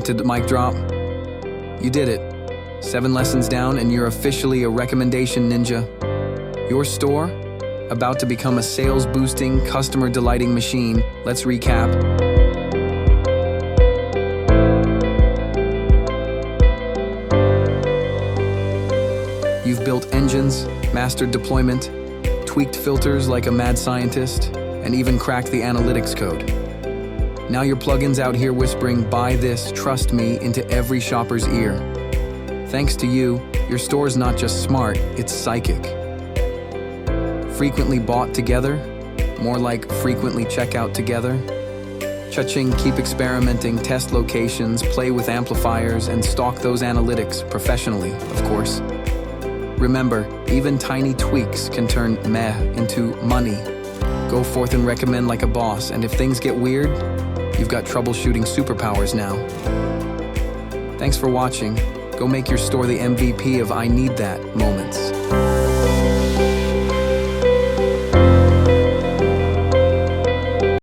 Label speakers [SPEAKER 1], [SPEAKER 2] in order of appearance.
[SPEAKER 1] to mic drop? You did it. 7 lessons down and you're officially a recommendation ninja. Your store? About to become a sales-boosting, customer-delighting machine. Let's recap. You've built engines, mastered deployment, tweaked filters like a mad scientist, and even cracked the analytics code. Now your plugins out here whispering, "Buy this, trust me," into every shopper's ear. Thanks to you, your store's not just smart, it's psychic. Frequently bought together, more like frequently check out together. Cha-ching, keep experimenting, test locations, play with amplifiers, and stalk those analytics professionally, of course. Remember, even tiny tweaks can turn meh into money. Go forth and recommend like a boss, and if things get weird, you've got troubleshooting superpowers now. Thanks for watching. Go make your store the MVP of I need that moments.